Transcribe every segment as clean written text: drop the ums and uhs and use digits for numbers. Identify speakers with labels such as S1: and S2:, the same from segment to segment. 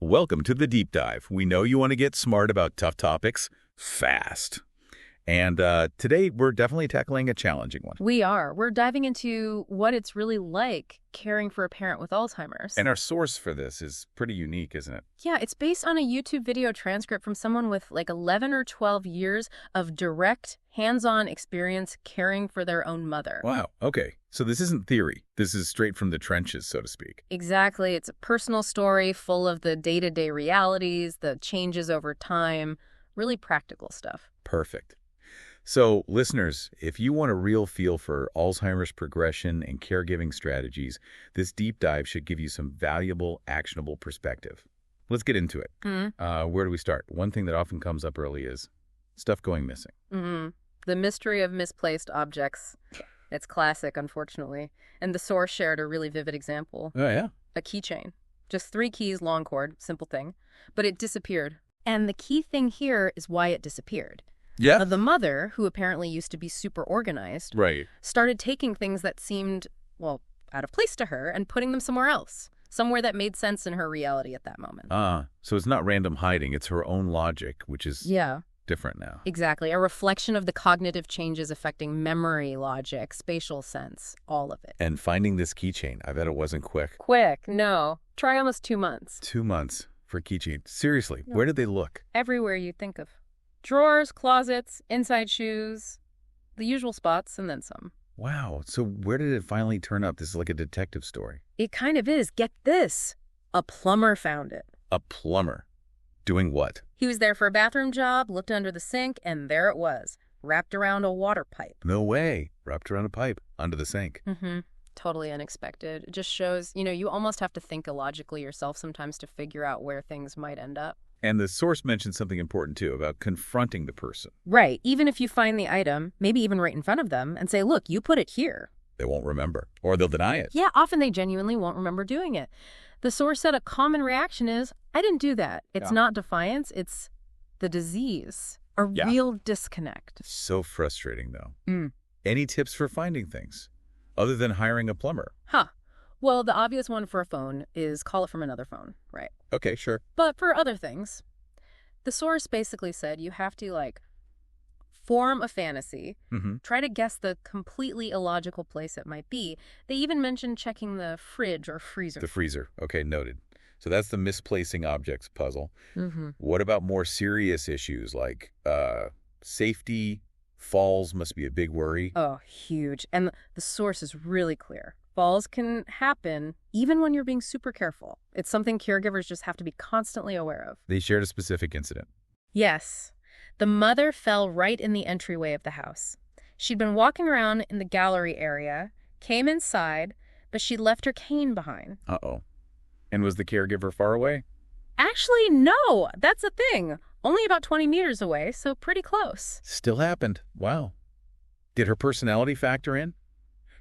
S1: Welcome to the Deep Dive. We know you want to get smart about tough topics fast. And today we're definitely tackling a challenging one.
S2: We are. We're diving into what it's really like caring for a parent with Alzheimer's.
S1: And our source for this is pretty unique, isn't it?
S2: Yeah, it's based on a YouTube video transcript from someone with like 11 or 12 years of direct, hands-on experience caring for their own mother.
S1: Wow. Okay. So this isn't theory. This is straight from the trenches, so to speak.
S2: Exactly. It's a personal story full of the day-to-day realities, the changes over time, really practical stuff.
S1: Perfect. So, listeners, if you want a real feel for Alzheimer's progression and caregiving strategies, this deep dive should give you some valuable, actionable perspective. Let's get into it. Where do we start? One thing that often comes up early is stuff going missing.
S2: The mystery of misplaced objects. It's classic, unfortunately. And the source shared a really vivid example.
S1: Oh, yeah?
S2: A keychain. Just 3 keys, long cord, simple thing. But it disappeared. And the key thing here is why it disappeared.
S1: Yeah?
S2: The mother, who apparently used to be super organized,
S1: Right.
S2: started taking things that seemed, well, out of place to her and putting them somewhere else. Somewhere that made sense in her reality at that moment.
S1: So it's not random hiding. It's her own logic, which is different now.
S2: Exactly. A reflection of the cognitive changes affecting memory, logic, spatial sense, all of it.
S1: And finding this keychain, I bet it wasn't quick.
S2: Quick, no. Try almost 2 months.
S1: 2 months for keychain. Seriously, where did they look?
S2: Everywhere you think of. Drawers, closets, inside shoes, the usual spots, and then some.
S1: Wow. So where did it finally turn up? This is like a detective story.
S2: It kind of is. Get this. A plumber found it.
S1: A plumber. Doing what?
S2: He was there for a bathroom job, looked under the sink, and there it was, wrapped around a water pipe.
S1: No way. Wrapped around a pipe under the sink.
S2: Totally unexpected. It just shows, you almost have to think illogically yourself sometimes to figure out where things might end up.
S1: And the source mentioned something important, too, about confronting the person.
S2: Right. Even if you find the item, maybe even right in front of them, and say, look, you put it here.
S1: They won't remember. Or they'll deny it.
S2: Yeah, often they genuinely won't remember doing it. The source said a common reaction is, I didn't do that. It's not defiance, it's the disease. A real disconnect.
S1: So frustrating, though. Any tips for finding things, other than hiring a plumber?
S2: Well, the obvious one for a phone is call it from another phone, right?
S1: Okay, sure.
S2: But for other things, the source basically said you have to, form a fantasy, try to guess the completely illogical place it might be. They even mentioned checking the fridge or freezer.
S1: The freezer. Okay, noted. So that's the misplacing objects puzzle. What about more serious issues like safety? Falls must be a big worry.
S2: Oh, huge. And the source is really clear. Falls can happen even when you're being super careful. It's something caregivers just have to be constantly aware of.
S1: They shared a specific incident.
S2: Yes. The mother fell right in the entryway of the house. She'd been walking around in the gallery area, came inside, but she'd left her cane behind.
S1: Uh-oh. And was the caregiver far away?
S2: Actually, no. That's a thing. Only about 20 meters away, so pretty close.
S1: Still happened. Wow. Did her personality factor in?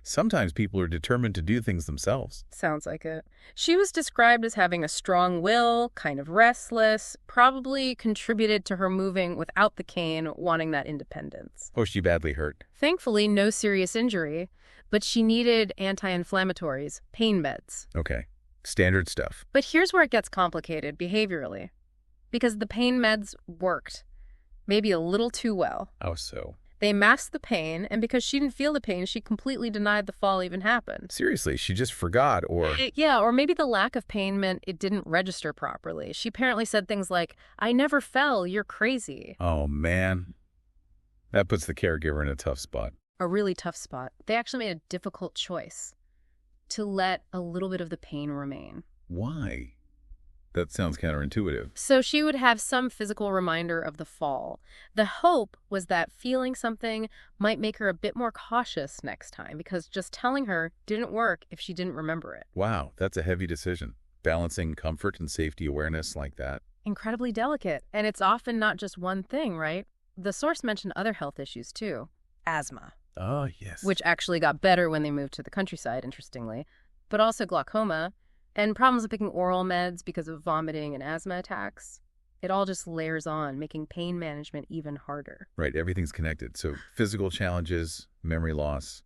S1: Sometimes people are determined to do things themselves.
S2: Sounds like it. She was described as having a strong will, kind of restless, probably contributed to her moving without the cane, wanting that independence.
S1: Was she badly hurt?
S2: Thankfully, no serious injury, but she needed anti-inflammatories, pain meds.
S1: Okay. Standard stuff.
S2: But here's where it gets complicated behaviorally. Because the pain meds worked. Maybe a little too well.
S1: How so?
S2: They masked the pain, and because she didn't feel the pain, she completely denied the fall even happened.
S1: Seriously, she just forgot, or...
S2: Yeah, or maybe the lack of pain meant it didn't register properly. She apparently said things like, I never fell, you're crazy.
S1: Oh, man. That puts the caregiver in a tough spot.
S2: A really tough spot. They actually made a difficult choice. To let a little bit of the pain remain.
S1: Why? That sounds counterintuitive.
S2: So she would have some physical reminder of the fall. The hope was that feeling something might make her a bit more cautious next time, because just telling her didn't work if she didn't remember it.
S1: Wow, that's a heavy decision. Balancing comfort and safety awareness like that.
S2: Incredibly delicate. And it's often not just one thing, right? The source mentioned other health issues too. Asthma.
S1: Oh, yes.
S2: Which actually got better when they moved to the countryside, interestingly. But also glaucoma. And problems with picking oral meds because of vomiting and asthma attacks. It all just layers on, making pain management even harder.
S1: Right, everything's connected. So physical challenges, memory loss.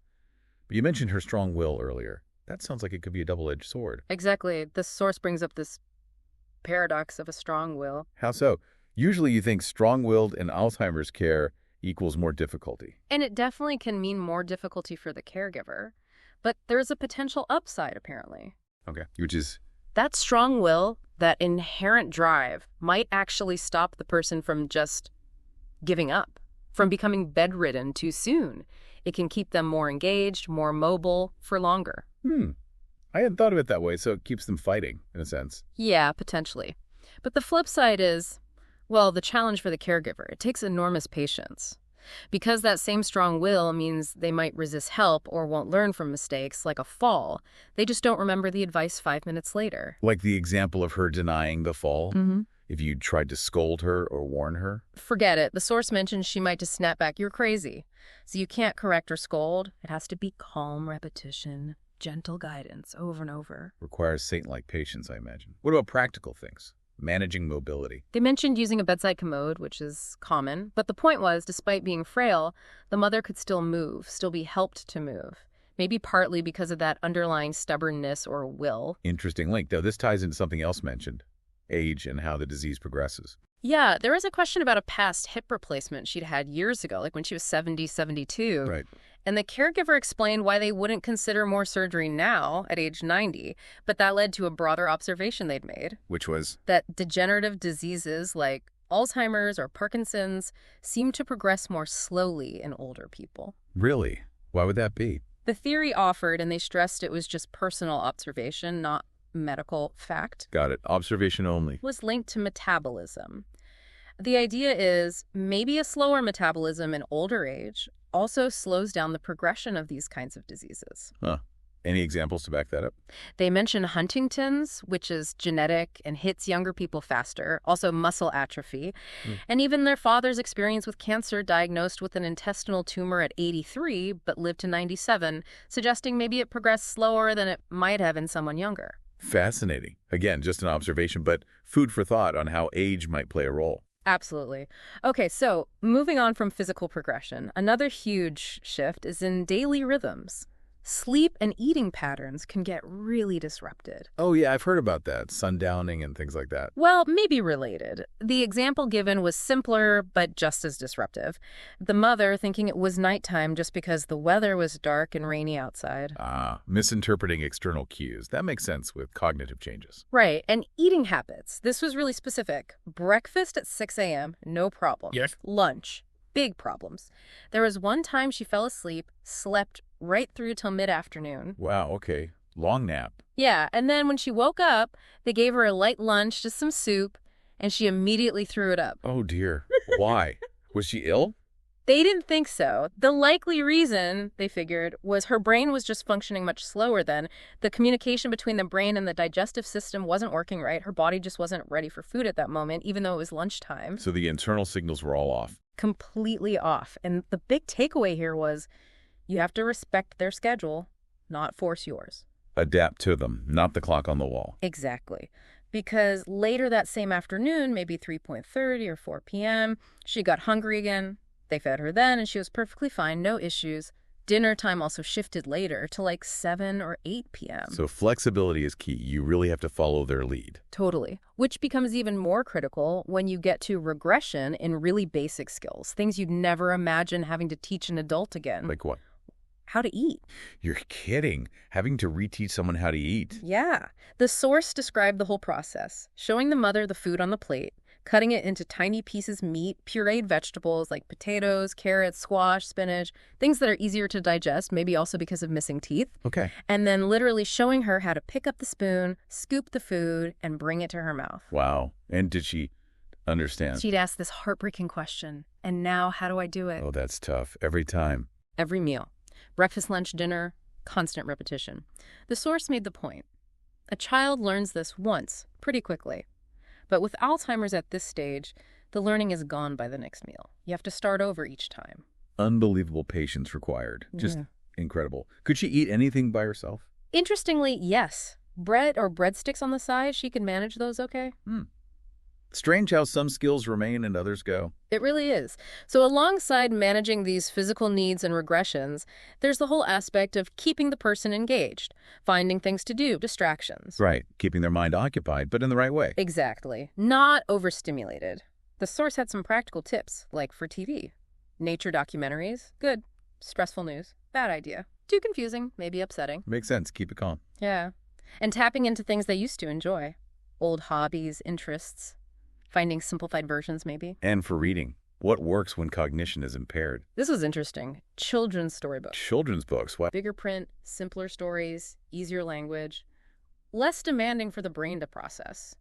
S1: But you mentioned her strong will earlier. That sounds like it could be a double-edged sword.
S2: Exactly. The source brings up this paradox of a strong will.
S1: How so? Usually you think strong-willed in Alzheimer's care equals more difficulty.
S2: And it definitely can mean more difficulty for the caregiver. But there's a potential upside, apparently.
S1: Okay. Which is?
S2: That strong will, that inherent drive, might actually stop the person from just giving up, from becoming bedridden too soon. It can keep them more engaged, more mobile, for longer.
S1: I hadn't thought of it that way, so it keeps them fighting, in a sense.
S2: Yeah, potentially. But the flip side is, well, the challenge for the caregiver. It takes enormous patience. Because that same strong will means they might resist help or won't learn from mistakes, like a fall. They just don't remember the advice 5 minutes later.
S1: Like the example of her denying the fall?
S2: Mm-hmm.
S1: If you tried to scold her or warn her?
S2: Forget it. The source mentions she might just snap back, "You're crazy." So you can't correct or scold. It has to be calm repetition, gentle guidance over and over.
S1: Requires saint-like patience, I imagine. What about practical things? Managing mobility.
S2: They mentioned using a bedside commode, which is common. But the point was, despite being frail, the mother could still move, still be helped to move. Maybe partly because of that underlying stubbornness or will.
S1: Interesting link, though. This ties into something else mentioned. Age and how the disease progresses.
S2: Yeah, there was a question about a past hip replacement she'd had years ago, like when she was 70, 72.
S1: Right.
S2: And the caregiver explained why they wouldn't consider more surgery now at age 90, but that led to a broader observation they'd made.
S1: Which was?
S2: That degenerative diseases like Alzheimer's or Parkinson's seem to progress more slowly in older people.
S1: Really? Why would that be?
S2: The theory offered, and they stressed it was just personal observation, not medical fact.
S1: Got it. Observation only.
S2: Was linked to metabolism. The idea is maybe a slower metabolism in older age also slows down the progression of these kinds of diseases.
S1: Huh. Any examples to back that up?
S2: They mention Huntington's, which is genetic and hits younger people faster, also muscle atrophy, and even their father's experience with cancer, diagnosed with an intestinal tumor at 83 but lived to 97, suggesting maybe it progressed slower than it might have in someone younger.
S1: Fascinating. Again, just an observation, but food for thought on how age might play a role.
S2: Absolutely. Okay, so moving on from physical progression, another huge shift is in daily rhythms. Sleep and eating patterns can get really disrupted.
S1: Oh, yeah, I've heard about that. Sundowning and things like that.
S2: Well, maybe related. The example given was simpler, but just as disruptive. The mother thinking it was nighttime just because the weather was dark and rainy outside.
S1: Misinterpreting external cues. That makes sense with cognitive changes.
S2: Right, and eating habits. This was really specific. Breakfast at 6 a.m., no problem.
S1: Yes.
S2: Lunch, big problems. There was one time she fell asleep, slept right through till mid-afternoon.
S1: Wow, okay. Long nap.
S2: Yeah, and then when she woke up, they gave her a light lunch, just some soup, and she immediately threw it up.
S1: Oh, dear. Why? Was she ill?
S2: They didn't think so. The likely reason, they figured, was her brain was just functioning much slower then. The communication between the brain and the digestive system wasn't working right. Her body just wasn't ready for food at that moment, even though it was lunchtime.
S1: So the internal signals were all off.
S2: Completely off. And the big takeaway here was you have to respect their schedule, not force yours.
S1: Adapt to them, not the clock on the wall.
S2: Exactly. Because later that same afternoon, maybe 3:30 or 4 p.m., she got hungry again. They fed her then, and she was perfectly fine, no issues. Dinner time also shifted later to like 7 or 8 p.m.
S1: So flexibility is key. You really have to follow their lead.
S2: Totally. Which becomes even more critical when you get to regression in really basic skills, things you'd never imagine having to teach an adult again.
S1: Like what?
S2: How to eat.
S1: You're kidding. Having to reteach someone how to eat.
S2: Yeah. The source described the whole process, showing the mother the food on the plate, cutting it into tiny pieces meat, pureed vegetables like potatoes, carrots, squash, spinach, things that are easier to digest, maybe also because of missing teeth.
S1: Okay.
S2: And then literally showing her how to pick up the spoon, scoop the food, and bring it to her mouth.
S1: Wow. And did she understand?
S2: She'd ask this heartbreaking question, and now how do I do it?
S1: Oh, that's tough. Every time.
S2: Every meal. Breakfast, lunch, dinner, constant repetition. The source made the point. A child learns this once, pretty quickly. But with Alzheimer's at this stage, the learning is gone by the next meal. You have to start over each time.
S1: Unbelievable patience required. Just incredible. Could she eat anything by herself?
S2: Interestingly, yes. Bread or breadsticks on the side, she could manage those okay.
S1: Strange how some skills remain and others go.
S2: It really is. So alongside managing these physical needs and regressions, there's the whole aspect of keeping the person engaged, finding things to do, distractions.
S1: Right, keeping their mind occupied, but in the right way.
S2: Exactly. Not overstimulated. The source had some practical tips, like for TV. Nature documentaries, good. Stressful news, bad idea. Too confusing, maybe upsetting.
S1: Makes sense. Keep it calm.
S2: Yeah. And tapping into things they used to enjoy. Old hobbies, interests. Finding simplified versions, maybe.
S1: And for reading, what works when cognition is impaired?
S2: This was interesting. Children's storybooks.
S1: Children's books, what?
S2: Bigger print, simpler stories, easier language. Less demanding for the brain to process.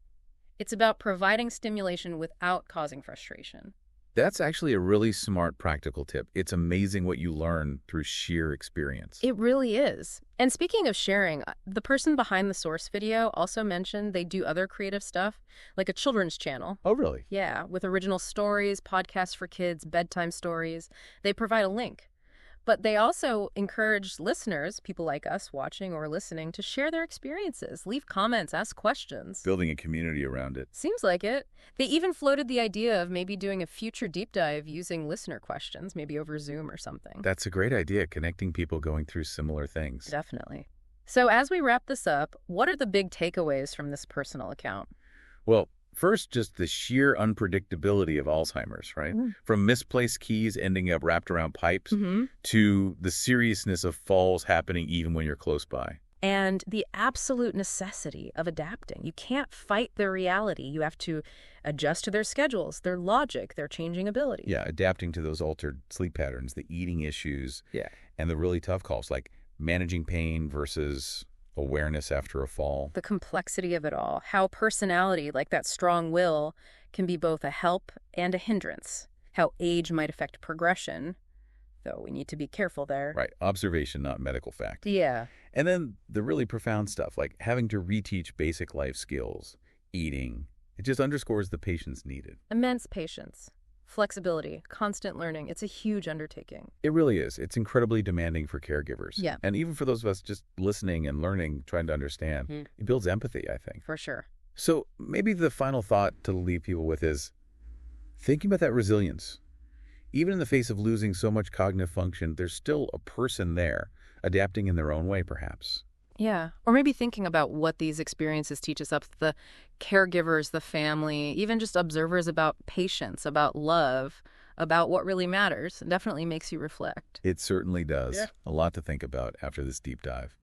S2: It's about providing stimulation without causing frustration.
S1: That's actually a really smart practical tip. It's amazing what you learn through sheer experience.
S2: It really is. And speaking of sharing, the person behind the source video also mentioned they do other creative stuff, like a children's channel.
S1: Oh, really?
S2: Yeah, with original stories, podcasts for kids, bedtime stories. They provide a link. But they also encourage listeners, people like us watching or listening, to share their experiences, leave comments, ask questions.
S1: Building a community around it.
S2: Seems like it. They even floated the idea of maybe doing a future deep dive using listener questions, maybe over Zoom or something.
S1: That's a great idea, connecting people going through similar things.
S2: Definitely. So as we wrap this up, what are the big takeaways from this personal account?
S1: Well, first, just the sheer unpredictability of Alzheimer's, right? From misplaced keys ending up wrapped around pipes to the seriousness of falls happening even when you're close by.
S2: And the absolute necessity of adapting. You can't fight their reality. You have to adjust to their schedules, their logic, their changing ability.
S1: Yeah, adapting to those altered sleep patterns, the eating issues, and the really tough calls like managing pain versus awareness after a fall.
S2: The complexity of it all. How personality, like that strong will, can be both a help and a hindrance. How age might affect progression, though we need to be careful there.
S1: Right. Observation, not medical fact.
S2: Yeah.
S1: And then the really profound stuff, like having to reteach basic life skills, eating. It just underscores the patience needed.
S2: Immense patience. Flexibility, constant learning. It's a huge undertaking.
S1: It really is. It's incredibly demanding for caregivers.
S2: Yeah.
S1: And even for those of us just listening and learning, trying to understand, it builds empathy, I think.
S2: For sure.
S1: So maybe the final thought to leave people with is thinking about that resilience. Even in the face of losing so much cognitive function, there's still a person there, adapting in their own way, perhaps.
S2: Yeah. Or maybe thinking about what these experiences teach us, the caregivers, the family, even just observers, about patience, about love, about what really matters. It definitely makes you reflect.
S1: It certainly does.
S2: Yeah.
S1: A lot to think about after this deep dive.